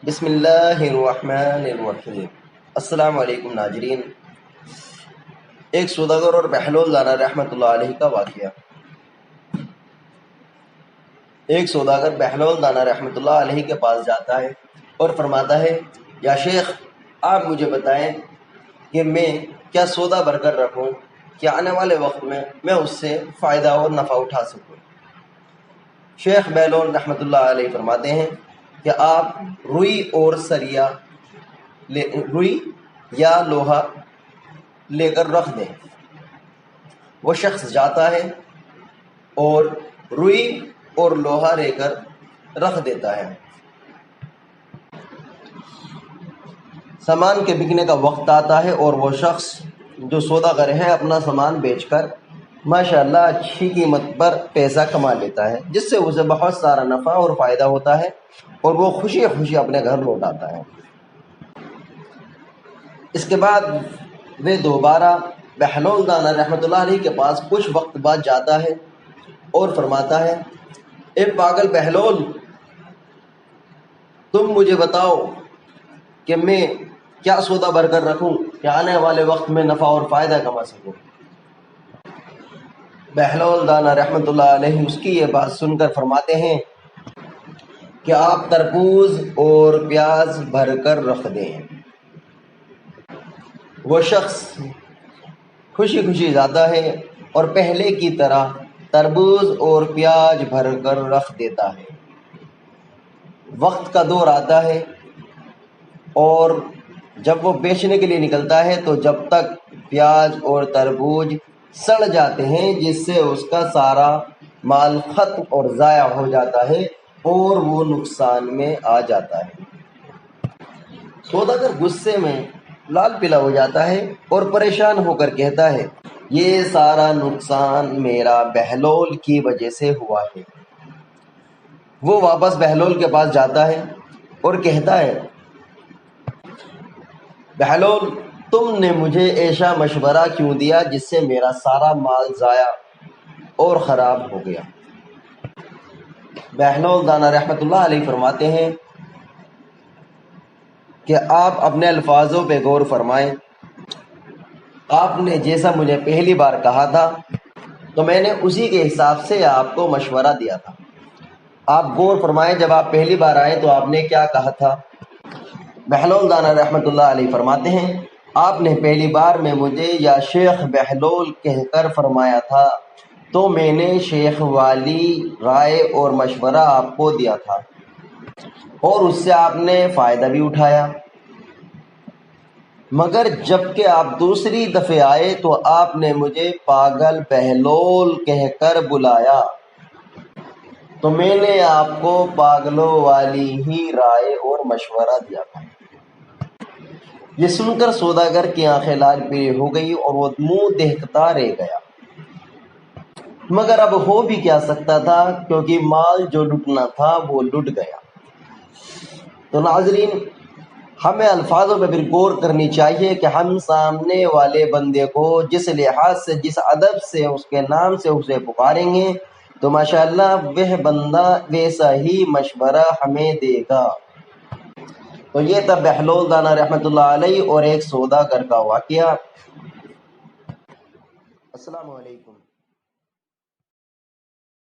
بسم اللہ الرحمن الرحیم۔ السلام علیکم ناظرین۔ ایک سوداگر اور بہلول دانا رحمۃ اللہ علیہ کا واقعہ۔ ایک سوداگر بہلول دانا رحمۃ اللہ علیہ کے پاس جاتا ہے اور فرماتا ہے، یا شیخ آپ مجھے بتائیں کہ میں کیا سودا بھر کر رکھوں کہ آنے والے وقت میں اس سے فائدہ اور نفع اٹھا سکوں۔ شیخ بہلول رحمۃ اللہ علیہ فرماتے ہیں کہ آپ روئی یا لوہا لے کر رکھ دیں۔ وہ شخص جاتا ہے اور روئی اور لوہا لے کر رکھ دیتا ہے۔ سامان کے بکنے کا وقت آتا ہے اور وہ شخص جو سوداگر ہے اپنا سامان بیچ کر ماشاءاللہ اچھی قیمت پر پیسہ کما لیتا ہے، جس سے اسے بہت سارا نفع اور فائدہ ہوتا ہے اور وہ خوشی خوشی اپنے گھر لوٹ آتا ہے۔ اس کے بعد وہ دوبارہ بہلول دانا رحمۃ اللہ علیہ کے پاس کچھ وقت بعد جاتا ہے اور فرماتا ہے، اے پاگل بہلول، تم مجھے بتاؤ کہ میں کیا سودا بھر کر رکھوں کہ آنے والے وقت میں نفع اور فائدہ کما سکوں۔ بہلول دانا رحمۃ اللہ علیہ اس کی یہ بات سن کر فرماتے ہیں کہ آپ تربوز اور پیاز بھر کر رکھ دیں۔ وہ شخص خوشی خوشی جاتا ہے اور پہلے کی طرح تربوز اور پیاز بھر کر رکھ دیتا ہے۔ وقت کا دور آتا ہے اور جب وہ بیچنے کے لیے نکلتا ہے تو جب تک پیاز اور تربوز سڑ جاتے ہیں، جس سے اس کا سارا مال ختم اور ضائع ہو جاتا ہے اور وہ نقصان میں آ جاتا ہے۔ سوداگر غصے میں لال پیلا ہو جاتا ہے اور پریشان ہو کر کہتا ہے، یہ سارا نقصان میرا بہلول کی وجہ سے ہوا ہے۔ وہ واپس بہلول کے پاس جاتا ہے اور کہتا ہے، بہلول، تم نے مجھے ایسا مشورہ کیوں دیا جس سے میرا سارا مال ضائع اور خراب ہو گیا؟ بہلول دانا رحمۃ اللہ علیہ فرماتے ہیں کہ آپ اپنے الفاظوں پہ غور فرمائیں۔ آپ نے جیسا مجھے پہلی بار کہا تھا تو میں نے اسی کے حساب سے آپ کو مشورہ دیا تھا۔ آپ غور فرمائیں، جب آپ پہلی بار آئے تو آپ نے کیا کہا تھا؟ بہلول دانا رحمۃ اللہ علیہ فرماتے ہیں، آپ نے پہلی بار میں مجھے یا شیخ بہلول کہہ کر فرمایا تھا تو میں نے شیخ والی رائے اور مشورہ آپ کو دیا تھا اور اس سے آپ نے فائدہ بھی اٹھایا، مگر جب کہ آپ دوسری دفعہ آئے تو آپ نے مجھے پاگل بہلول کہہ کر بلایا تو میں نے آپ کو پاگلوں والی ہی رائے اور مشورہ دیا تھا۔ یہ سن کر سوداگر کی آنکھیں لال پیلی ہو گئی اور وہ منہ دیکھتا رہ گیا، مگر اب ہو بھی کیا سکتا تھا کیونکہ مال جو لٹنا تھا وہ لٹ گیا۔ تو ناظرین، ہمیں الفاظوں پہ پھر غور کرنی چاہیے کہ ہم سامنے والے بندے کو جس لحاظ سے، جس ادب سے، اس کے نام سے اسے پکاریں گے تو ماشاءاللہ وہ بندہ ویسا ہی مشورہ ہمیں دے گا۔ تو یہ تھا بہلول دانا رحمۃ اللہ علیہ اور ایک سوداگر کا واقعہ۔ السلام علیکم۔